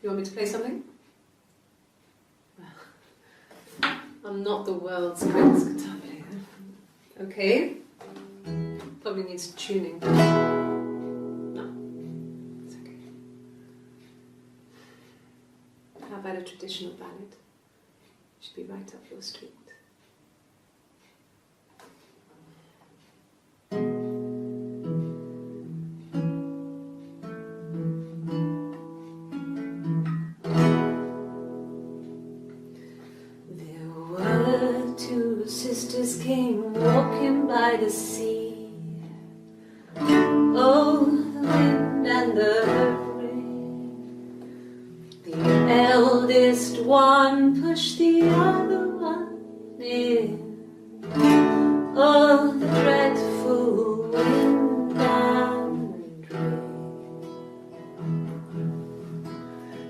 You want me to play something? I'm not the world's greatest guitar player. Okay. Probably needs tuning. No, it's okay. How about a traditional ballad? Should be right up your street. Sisters came walking by the sea. Oh, the wind and the rain. The eldest one pushed the other one in. Oh, the dreadful wind and rain.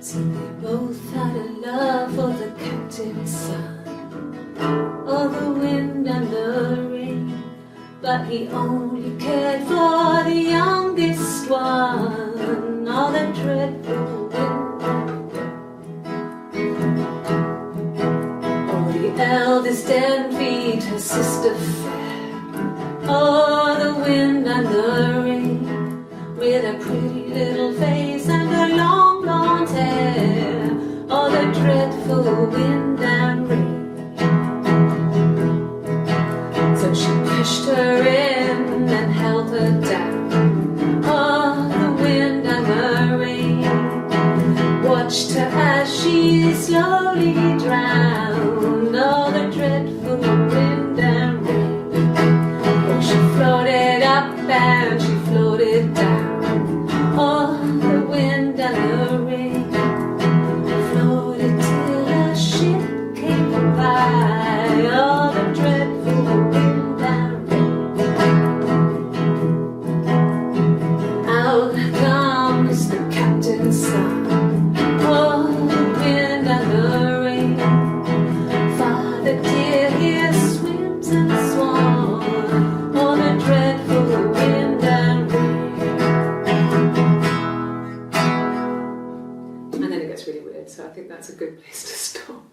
So they both had a love for the captain's son. Oh, the wind and the rain, but he only cared for the youngest one. Oh, the dreadful wind and rain. Oh, the eldest envied her sister fair. Oh, the wind and the rain, with a pretty little face and her long blonde hair. Oh, the dreadful wind and rain. She pushed her in and held her down. Oh, the wind and the rain watched her as she slowly drowned. Oh, the dreadful wind and rain. Oh, she floated up and she floated down. Oh, the wind and the rain floated till a ship came by. Oh, the dreadful wind. So I think that's a good place to stop.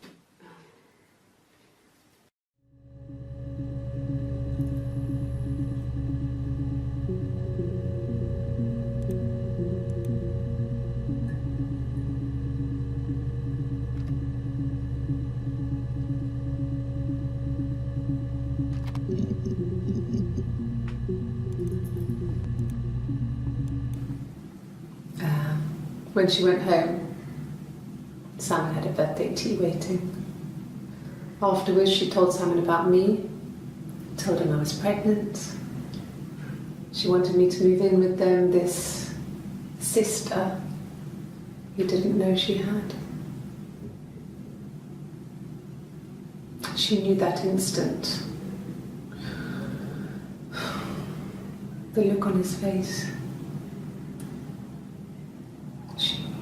When she went home, Simon had a birthday tea waiting. Afterwards, she told Simon about me, told him I was pregnant. She wanted me to move in with them, this sister he didn't know she had. She knew that instant. The look on his face. She knew.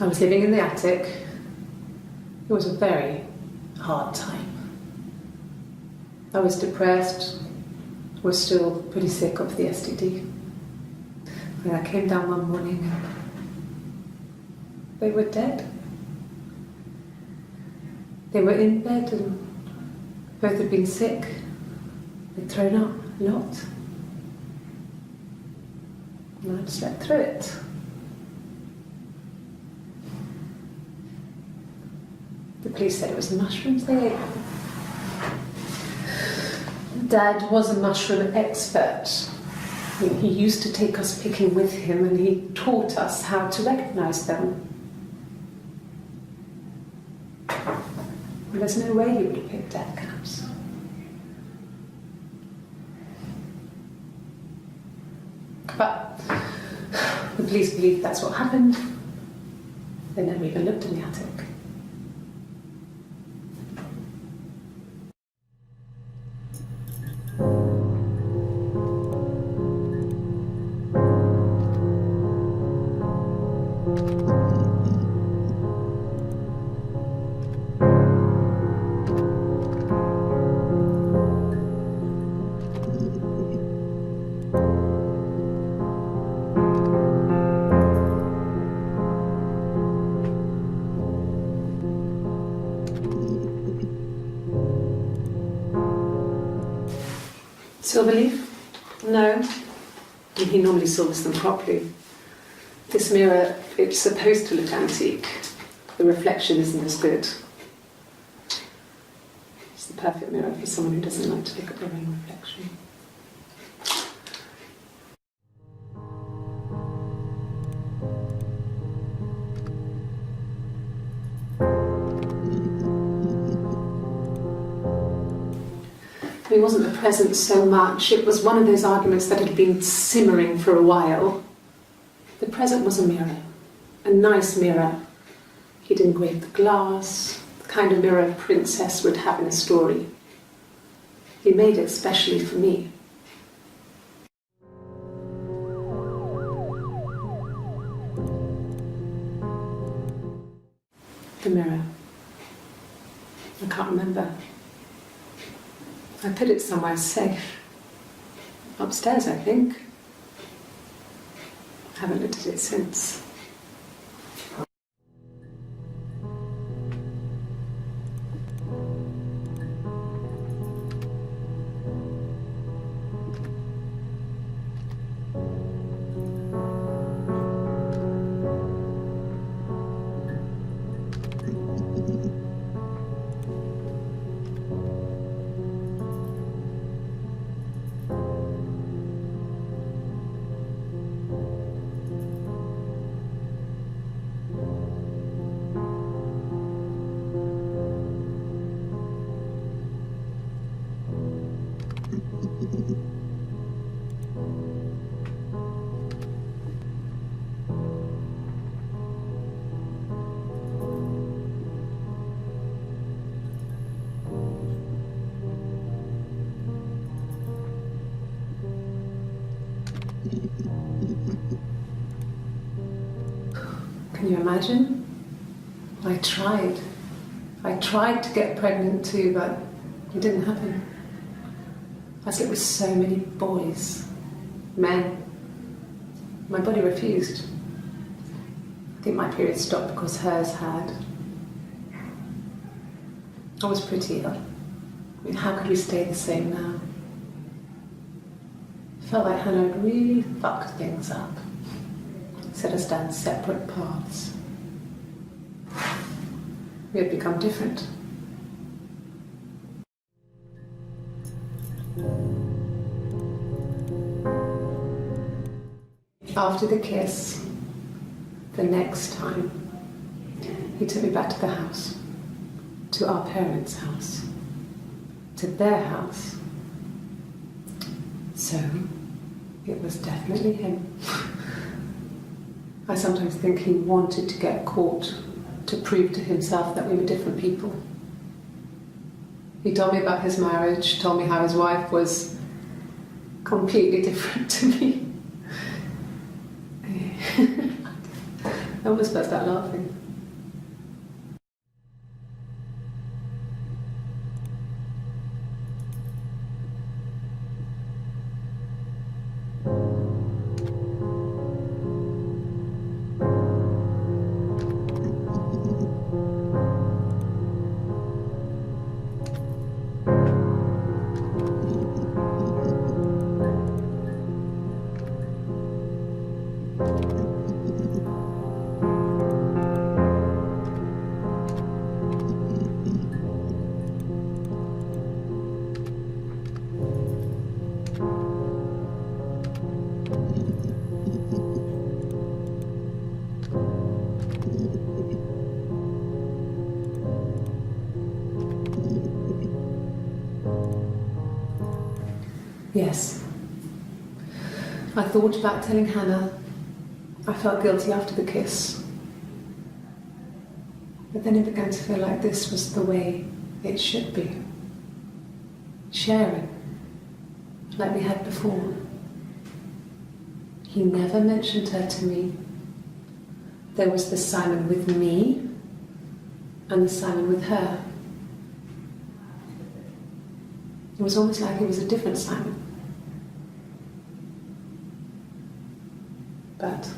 was living in the attic. It was a very hard time. I was depressed, was still pretty sick of the STD. And I came down one morning and they were dead. They were in bed and both had been sick. They'd thrown up a lot. And I'd slept through it. The police said it was the mushrooms they ate. Dad was a mushroom expert. He used to take us picking with him and he taught us how to recognise them. There's no way he would have picked dead caps. But the police believe that's what happened. They never even looked in the attic. Silver leaf? No. He normally silvers them properly. This mirror, it's supposed to look antique. The reflection isn't as good. It's the perfect mirror for someone who doesn't like to look at their own reflection. It wasn't the present so much, it was one of those arguments that had been simmering for a while. The present was a mirror, a nice mirror. He'd engraved the glass, the kind of mirror a princess would have in a story. He made it specially for me. The mirror. I can't remember. I put it somewhere safe. Upstairs, I think. I haven't looked at it since. Can you imagine? I tried to get pregnant too, but it didn't happen. I slept with so many boys, men. My body refused. I think my period stopped because hers had. I was pretty ill. I mean, how could we stay the same now? I felt like Hannah had really fucked things up. Set us down separate paths. We had become different. After the kiss, the next time, he took me back to the house, to our parents' house, to their house. So, it was definitely him. I sometimes think he wanted to get caught to prove to himself that we were different people. He told me about his marriage, told me how his wife was completely different to me. I almost burst out laughing. Yes. I thought about telling Hannah. I felt guilty after the kiss. But then it began to feel like this was the way it should be. Sharing, like we had before. He never mentioned her to me. There was the Simon with me and the Simon with her. It was almost like it was a different Simon. But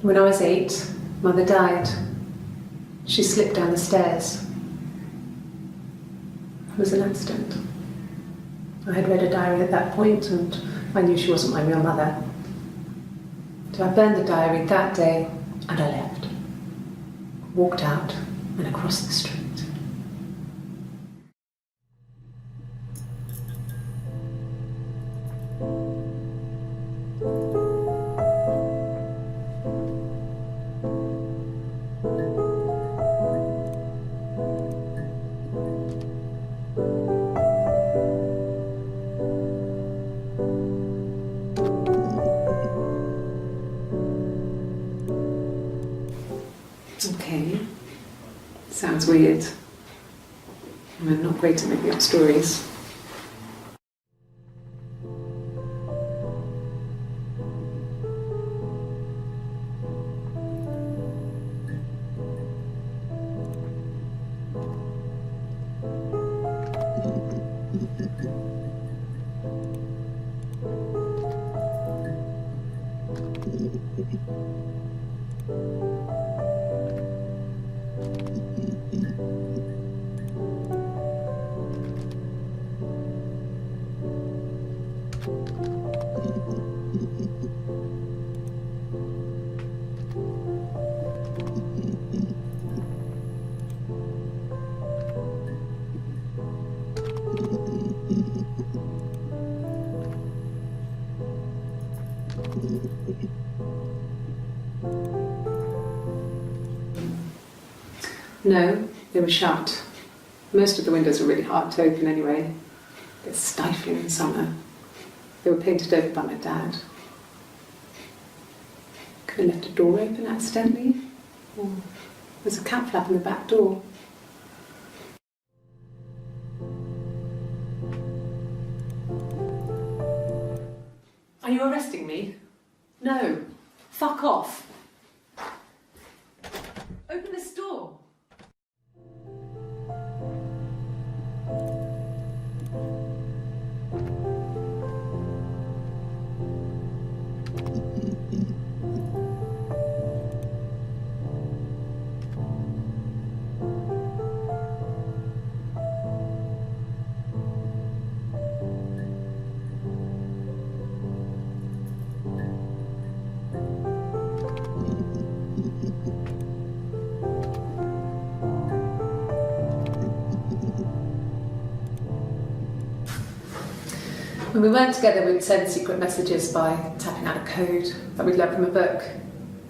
when I was 8, Mother died. She slipped down the stairs. It was an accident. I had read a diary at that point and I knew she wasn't my real mother. So I burned the diary that day and I left. Walked out and across the street. Okay, sounds weird. I'm not great at making up stories. No, they were shut. Most of the windows were really hard to open anyway. They're stifling in summer. They were painted over by my dad. Could have left a door open accidentally. Or there's a cat flap in the back door. Are you arresting me? No. Fuck off. Open this door. When we weren't together, we'd send secret messages by tapping out a code that we'd learned from a book,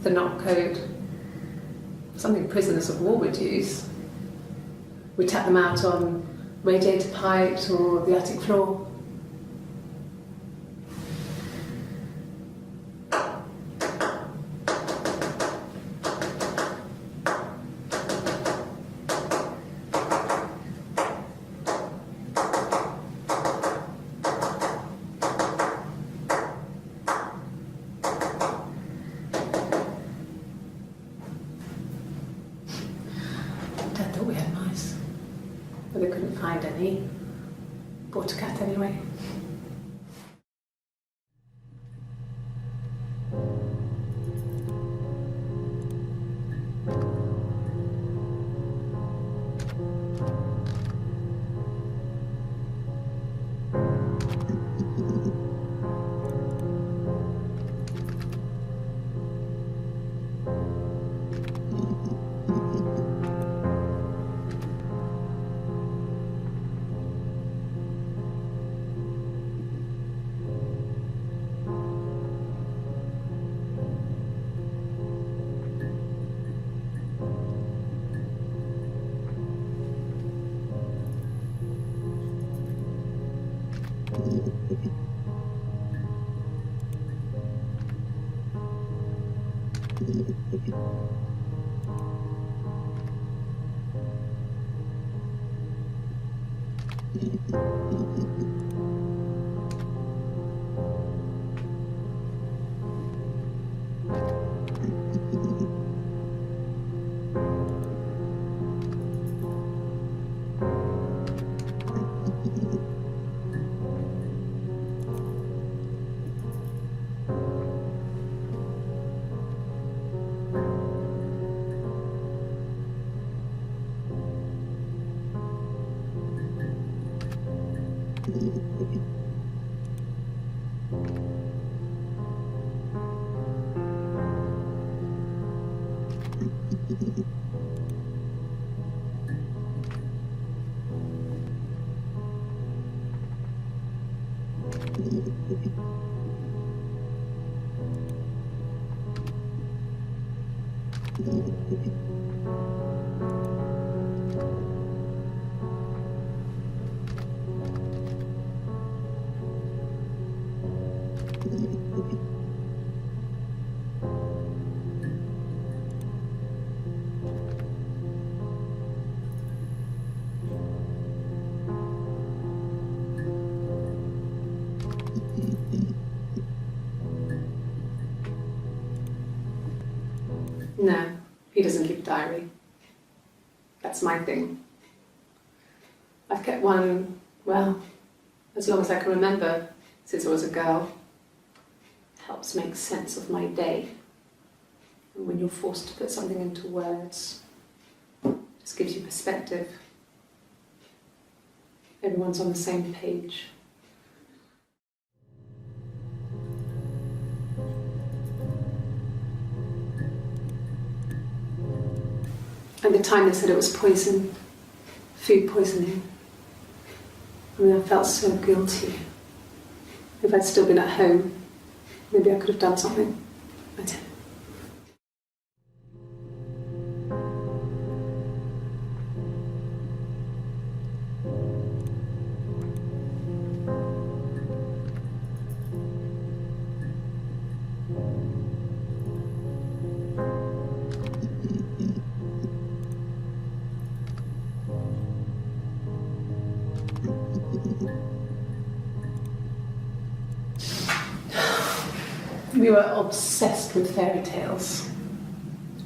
the knock code, something prisoners of war would use. We'd tap them out on radiator pipes or the attic floor. Dad thought we had mice, but they couldn't find any. Bought a cat anyway. No, he doesn't keep a diary. That's my thing. I've kept one, well, as long as I can remember, since I was a girl. Helps make sense of my day. And when you're forced to put something into words, it just gives you perspective. Everyone's on the same page. At the time they said it was poison, food poisoning. I mean, I felt so guilty. If I'd still been at home, maybe I could have done something. I didn't. We were obsessed with fairy tales.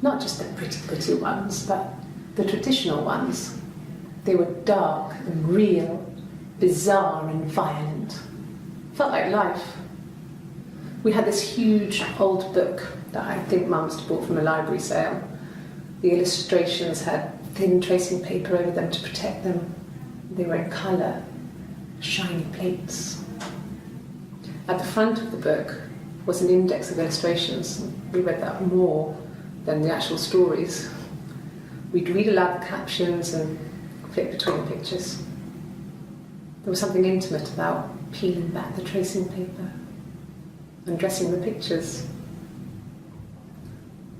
Not just the pretty ones, but the traditional ones. They were dark and real, bizarre and violent. Felt like life. We had this huge old book that I think Mum must have bought from a library sale. The illustrations had thin tracing paper over them to protect them. They were in colour, shiny plates. At the front of the book was an index of illustrations. We read that more than the actual stories. We'd read aloud the captions and flip between the pictures. There was something intimate about peeling back the tracing paper, undressing the pictures.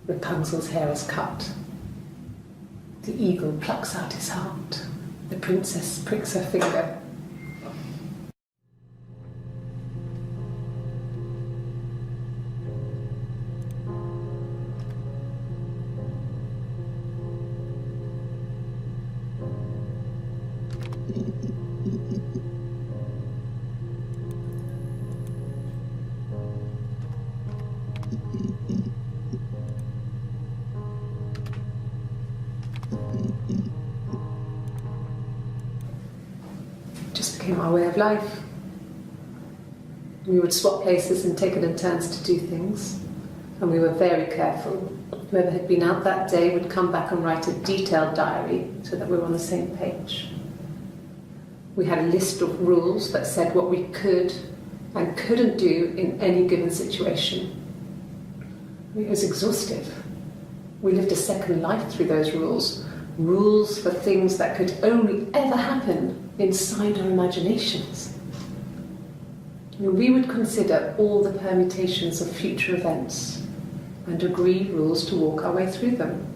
Rapunzel's hair is cut. The eagle plucks out his heart. The princess pricks her finger. Just became our way of life. We would swap places and take it in turns to do things, and we were very careful. Whoever had been out that day would come back and write a detailed diary so that we were on the same page. We had a list of rules that said what we could and couldn't do in any given situation. It was exhaustive. We lived a second life through those rules. Rules for things that could only ever happen inside our imaginations. We would consider all the permutations of future events and agree rules to walk our way through them.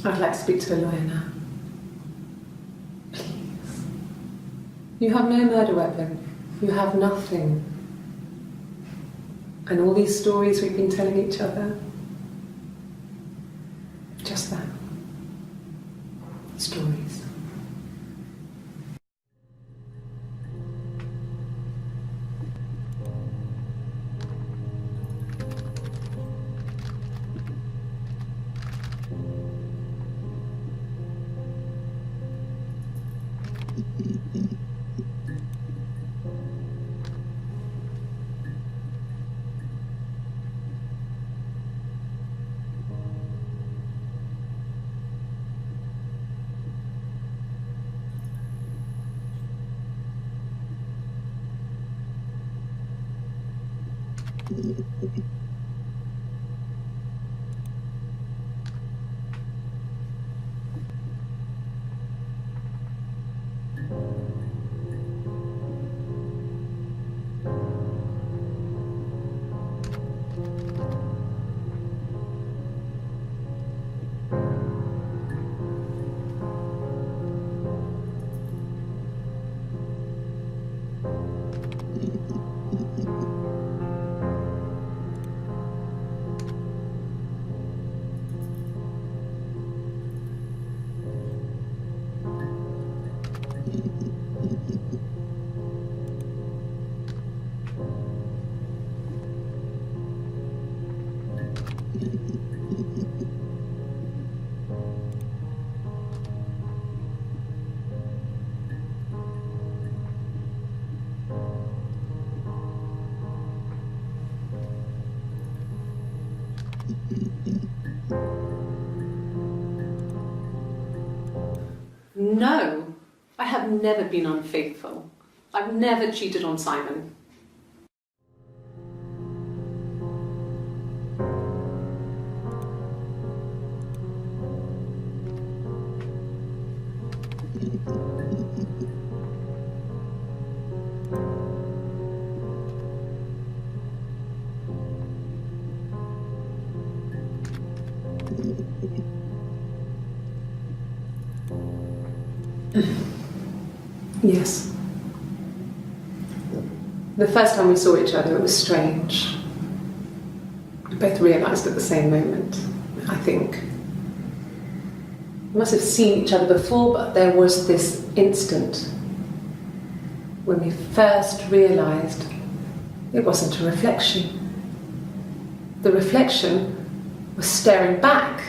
I'd like to speak to a lawyer now. Please. You have no murder weapon. You have nothing. And all these stories we've been telling each other, just that. Stories. No, I have never been unfaithful. I've never cheated on Simon. Yes. The first time we saw each other, it was strange. We both realised at the same moment, I think. We must have seen each other before, but there was this instant when we first realised it wasn't a reflection. The reflection was staring back.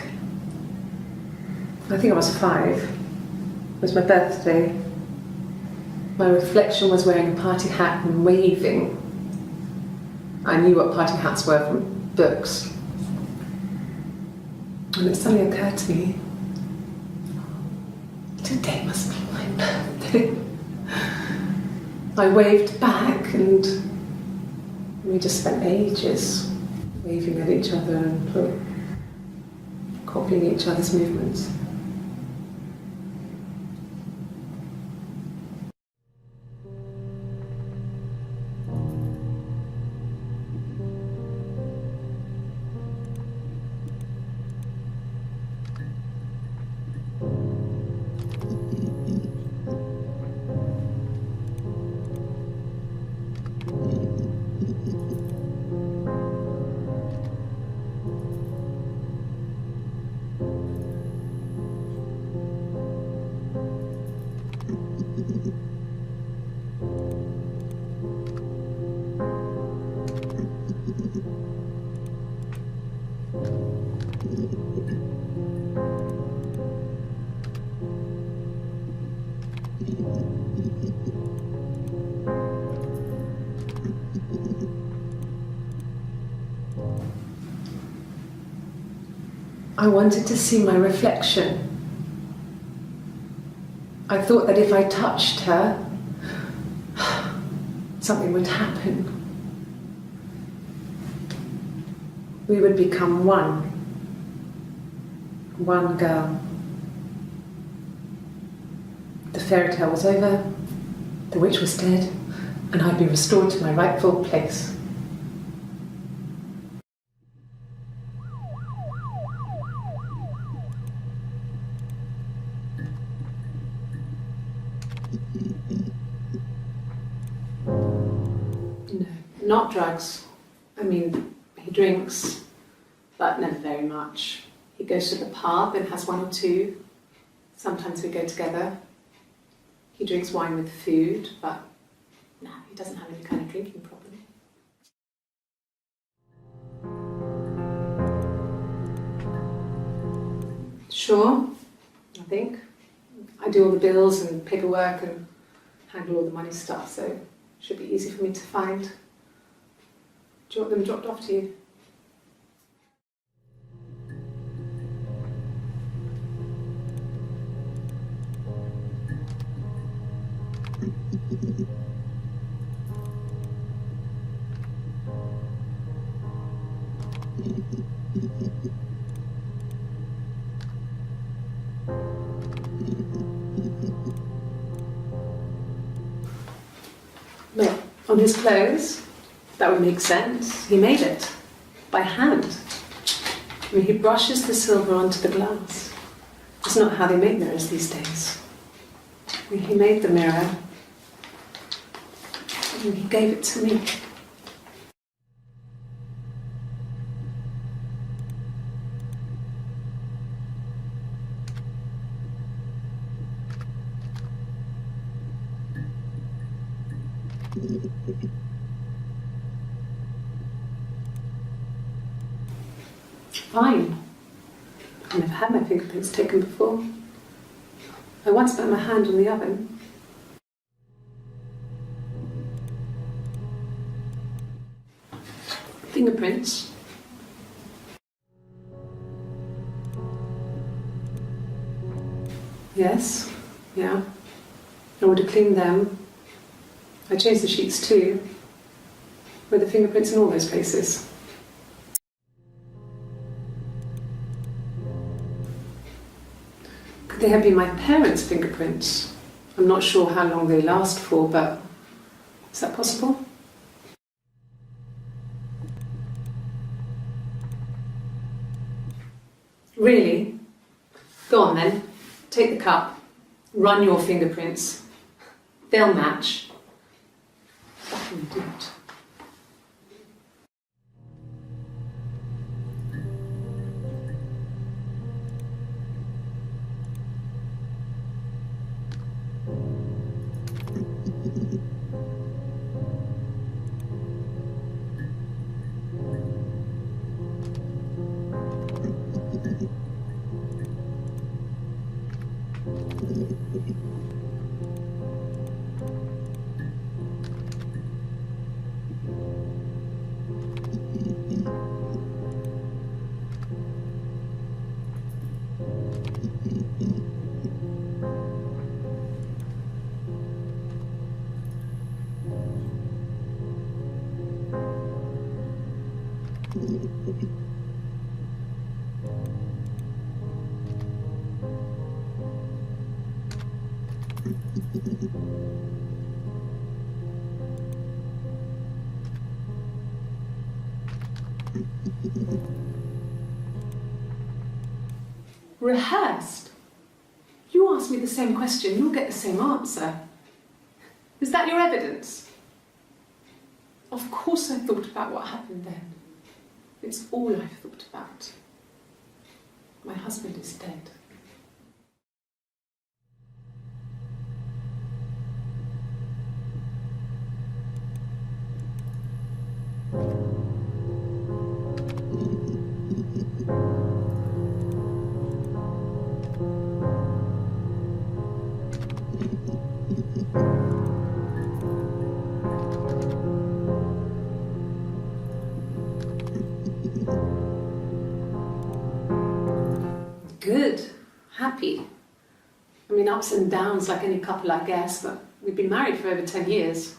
I think I was 5. It was my birthday. My reflection was wearing a party hat and waving. I knew what party hats were from books. And it suddenly occurred to me, today must be my birthday. I waved back and we just spent ages waving at each other and copying each other's movements. I wanted to see my reflection. I thought that if I touched her, something would happen. We would become one girl. The fairy tale was over, the witch was dead, and I'd be restored to my rightful place. No, not drugs. I mean, he drinks, but never very much. He goes to the pub and has 1 or 2. Sometimes we go together. He drinks wine with food, but no, he doesn't have any kind of drinking problem. Sure, I think. I do all the bills and paperwork and handle all the money stuff, so it should be easy for me to find. Do you want them dropped off to you? Well, on his clothes, that would make sense. He made it by hand. I mean, he brushes the silver onto the glass. It's not how they make mirrors these days. I mean, he made the mirror and he gave it to me. Fine. I've never had my fingerprints taken before. I once burnt my hand on the oven. Fingerprints. Yes, yeah. I would have cleaned them. I changed the sheets too. With the fingerprints in all those places. Could they have been my parents' fingerprints? I'm not sure how long they last for, but is that possible? Really? Go on then. Take the cup. Run your fingerprints. They'll match. Fucking do it. Rehearsed? You ask me the same question, you'll get the same answer. Is that your evidence? Of course I thought about what happened then. It's all I've thought about. My husband is dead. Good. Happy. I mean, ups and downs like any couple, I guess, but we've been married for over 10 years.